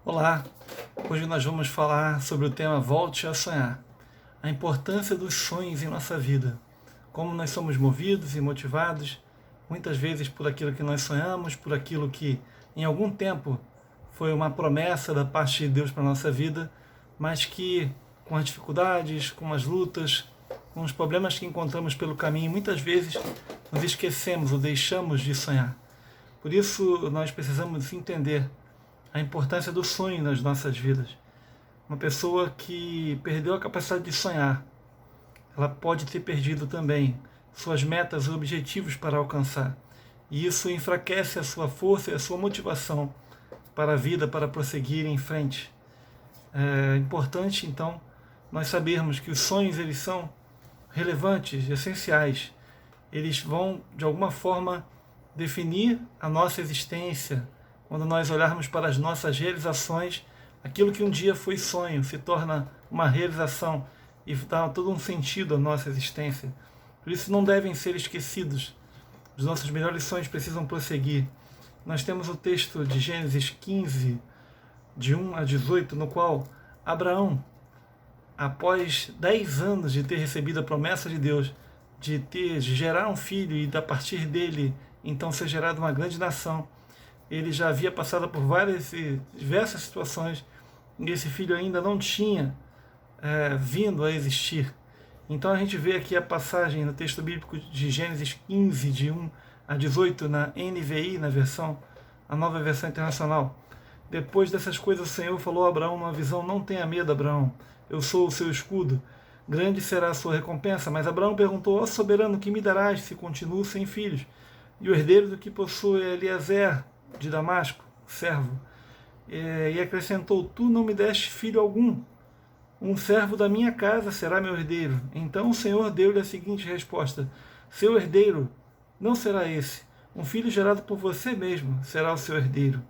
Olá, hoje nós vamos falar sobre o tema Volte a Sonhar, a importância dos sonhos em nossa vida, como nós somos movidos e motivados, muitas vezes por aquilo que nós sonhamos, por aquilo que em algum tempo foi uma promessa da parte de Deus para a nossa vida, mas que com as dificuldades, com as lutas, com os problemas que encontramos pelo caminho, muitas vezes nos esquecemos ou deixamos de sonhar. Por isso nós precisamos entender a importância do sonho nas nossas vidas. Uma pessoa que perdeu a capacidade de sonhar, ela pode ter perdido também suas metas e objetivos para alcançar. E isso enfraquece a sua força e a sua motivação para a vida, para prosseguir em frente. É importante, então, nós sabermos que os sonhos eles são relevantes, essenciais. Eles vão, de alguma forma, definir a nossa existência. Quando nós olharmos para as nossas realizações, aquilo que um dia foi sonho se torna uma realização e dá todo um sentido à nossa existência. Por isso não devem ser esquecidos. Os nossos melhores sonhos precisam prosseguir. Nós temos o texto de Gênesis 15, de 1 a 18, no qual Abraão, após 10 anos de ter recebido a promessa de Deus, de gerar um filho e a partir dele então ser gerada uma grande nação, ele já havia passado por diversas situações e esse filho ainda não tinha vindo a existir. Então a gente vê aqui a passagem no texto bíblico de Gênesis 15, de 1 a 18, na NVI, a nova versão internacional. Depois dessas coisas o Senhor falou a Abraão numa visão: não tenha medo, Abraão, eu sou o seu escudo, grande será a sua recompensa. Mas Abraão perguntou: ó soberano, que me darás se continuo sem filhos? E o herdeiro do que possui é Eliezer de Damasco, servo. E acrescentou: tu não me deste filho algum, um servo da minha casa será meu herdeiro. Então o Senhor deu-lhe a seguinte resposta: seu herdeiro não será esse, um filho gerado por você mesmo será o seu herdeiro.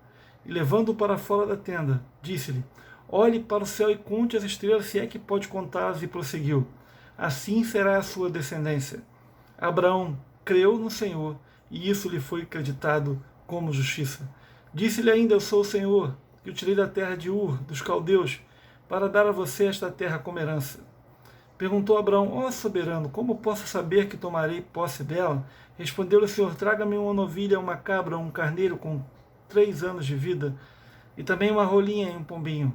E levando-o para fora da tenda, disse-lhe: olhe para o céu e conte as estrelas, se é que pode contá-las. E prosseguiu: assim será a sua descendência. Abraão creu no Senhor, e isso lhe foi acreditado como justiça. Disse-lhe ainda: eu sou o Senhor, que o tirei da terra de Ur, dos caldeus, para dar a você esta terra como herança. Perguntou Abraão: ó soberano, como posso saber que tomarei posse dela? Respondeu-lhe o Senhor: traga-me uma novilha, uma cabra, um carneiro com 3 anos de vida, e também uma rolinha e um pombinho.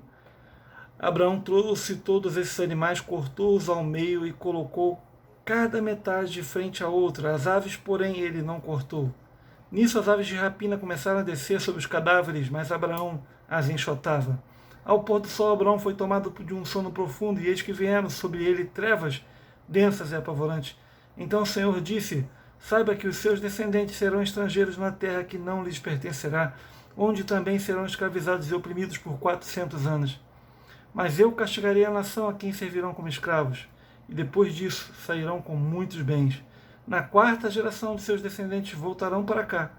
Abraão trouxe todos esses animais, cortou-os ao meio e colocou cada metade de frente à outra. As aves, porém, ele não cortou. Nisso as aves de rapina começaram a descer sobre os cadáveres, mas Abraão as enxotava. Ao pôr do sol, Abraão foi tomado de um sono profundo, e eis que vieram sobre ele trevas densas e apavorantes. Então o Senhor disse: saiba que os seus descendentes serão estrangeiros na terra que não lhes pertencerá, onde também serão escravizados e oprimidos por 400 anos. Mas eu castigarei a nação a quem servirão como escravos, e depois disso sairão com muitos bens. Na 4ª geração de seus descendentes voltarão para cá,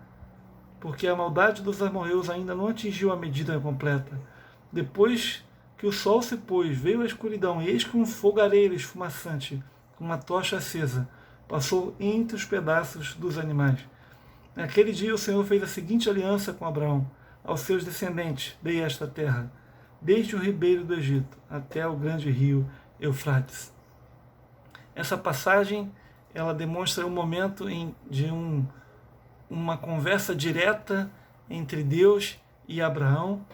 porque a maldade dos amorreus ainda não atingiu a medida completa. Depois que o sol se pôs, veio a escuridão, e eis que um fogareiro esfumaçante, com uma tocha acesa, passou entre os pedaços dos animais. Naquele dia o Senhor fez a seguinte aliança com Abraão: aos seus descendentes dei esta terra, desde o ribeiro do Egito até o grande rio Eufrates. Essa passagem ela demonstra um momento de uma conversa direta entre Deus e Abraão,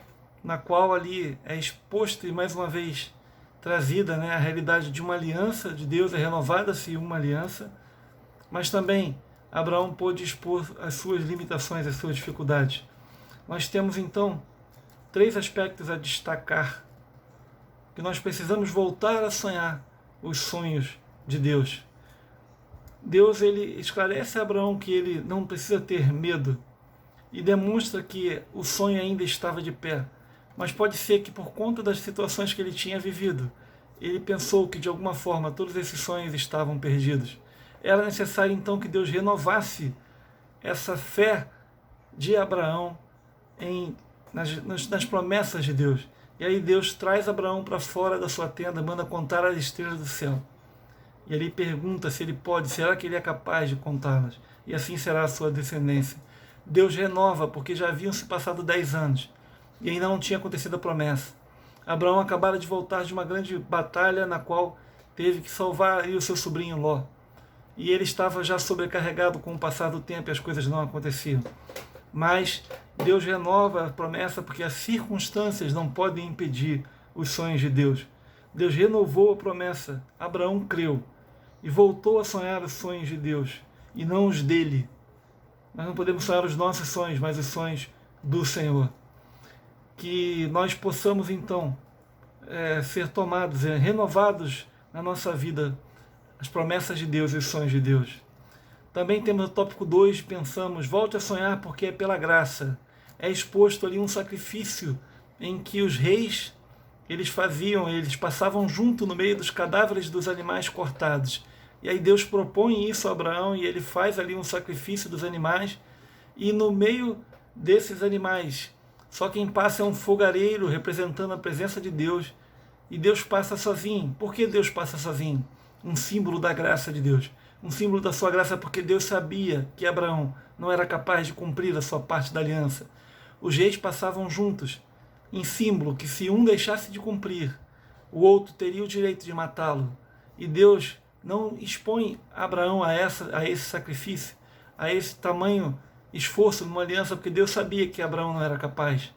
na qual ali é exposto e mais uma vez trazida a realidade de uma aliança de Deus, é renovada-se uma aliança, mas também Abraão pôde expor as suas limitações, as suas dificuldades. Nós temos então 3 aspectos a destacar, que nós precisamos voltar a sonhar os sonhos de Deus. Deus ele esclarece a Abraão que ele não precisa ter medo e demonstra que o sonho ainda estava de pé, mas pode ser que por conta das situações que ele tinha vivido, ele pensou que de alguma forma todos esses sonhos estavam perdidos. Era necessário então que Deus renovasse essa fé de Abraão nas promessas de Deus. E aí Deus traz Abraão para fora da sua tenda, manda contar as estrelas do céu. E ele pergunta se ele pode, será que ele é capaz de contá-las? E assim será a sua descendência. Deus renova, porque já haviam se passado 10 anos. e ainda não tinha acontecido a promessa. Abraão acabara de voltar de uma grande batalha na qual teve que salvar aí o seu sobrinho Ló. E ele estava já sobrecarregado com o passar do tempo e as coisas não aconteciam. Mas Deus renova a promessa porque as circunstâncias não podem impedir os sonhos de Deus. Deus renovou a promessa. Abraão creu e voltou a sonhar os sonhos de Deus e não os dele. Nós não podemos sonhar os nossos sonhos, mas os sonhos do Senhor. Que nós possamos então ser tomados, renovados na nossa vida, as promessas de Deus e os sonhos de Deus. Também temos o tópico 2, pensamos, volte a sonhar porque é pela graça. É exposto ali um sacrifício em que os reis, eles passavam junto no meio dos cadáveres dos animais cortados. E aí Deus propõe isso a Abraão e ele faz ali um sacrifício dos animais. E no meio desses animais, só quem passa é um fogareiro representando a presença de Deus. E Deus passa sozinho. Por que Deus passa sozinho? Um símbolo da graça de Deus. Um símbolo da sua graça porque Deus sabia que Abraão não era capaz de cumprir a sua parte da aliança. Os reis passavam juntos, em símbolo que se um deixasse de cumprir, o outro teria o direito de matá-lo. E Deus não expõe Abraão a esse sacrifício, a esse tamanho esforço numa aliança, porque Deus sabia que Abraão não era capaz.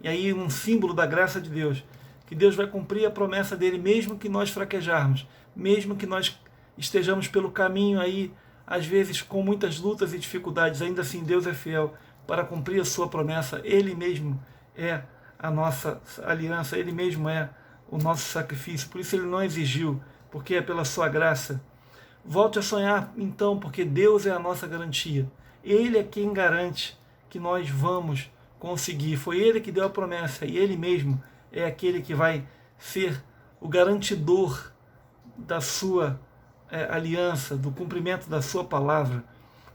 E aí um símbolo da graça de Deus, que Deus vai cumprir a promessa dele, mesmo que nós fraquejarmos, mesmo que nós estejamos pelo caminho aí, às vezes com muitas lutas e dificuldades, ainda assim Deus é fiel para cumprir a sua promessa. Ele mesmo é a nossa aliança, Ele mesmo é o nosso sacrifício, por isso Ele não exigiu, porque é pela sua graça. Volte a sonhar então, porque Deus é a nossa garantia. Ele é quem garante que nós vamos conseguir. Foi Ele que deu a promessa e Ele mesmo é aquele que vai ser o garantidor da sua aliança, do cumprimento da sua palavra.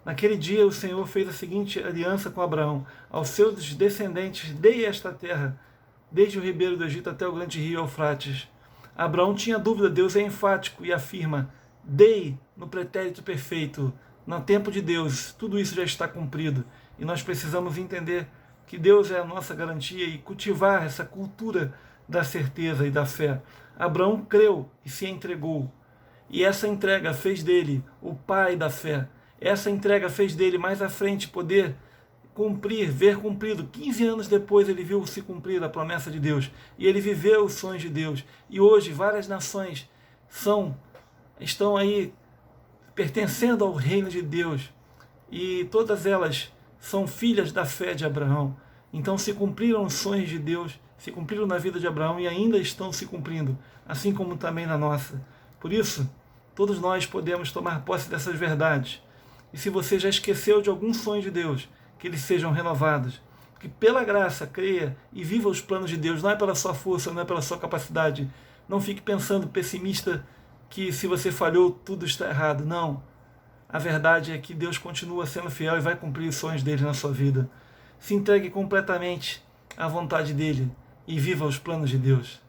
Naquele dia o Senhor fez a seguinte aliança com Abraão: aos seus descendentes dei esta terra, desde o ribeiro do Egito até o grande rio Eufrates. Abraão tinha dúvida, Deus é enfático e afirma: dei no pretérito perfeito, no tempo de Deus, tudo isso já está cumprido. E nós precisamos entender que Deus é a nossa garantia e cultivar essa cultura da certeza e da fé. Abraão creu e se entregou. E essa entrega fez dele o pai da fé. Essa entrega fez dele mais à frente poder cumprir, ver cumprido. 15 anos depois ele viu se cumprir a promessa de Deus. E ele viveu os sonhos de Deus. E hoje várias nações estão aí pertencendo ao reino de Deus. E todas elas são filhas da fé de Abraão. Então se cumpriram os sonhos de Deus, se cumpriram na vida de Abraão e ainda estão se cumprindo, assim como também na nossa. Por isso, todos nós podemos tomar posse dessas verdades. E se você já esqueceu de algum sonho de Deus, que eles sejam renovados. Que pela graça, creia e viva os planos de Deus. Não é pela sua força, não é pela sua capacidade. Não fique pensando pessimista que se você falhou, tudo está errado. Não. A verdade é que Deus continua sendo fiel e vai cumprir os sonhos dele na sua vida. Se entregue completamente à vontade dele e viva os planos de Deus.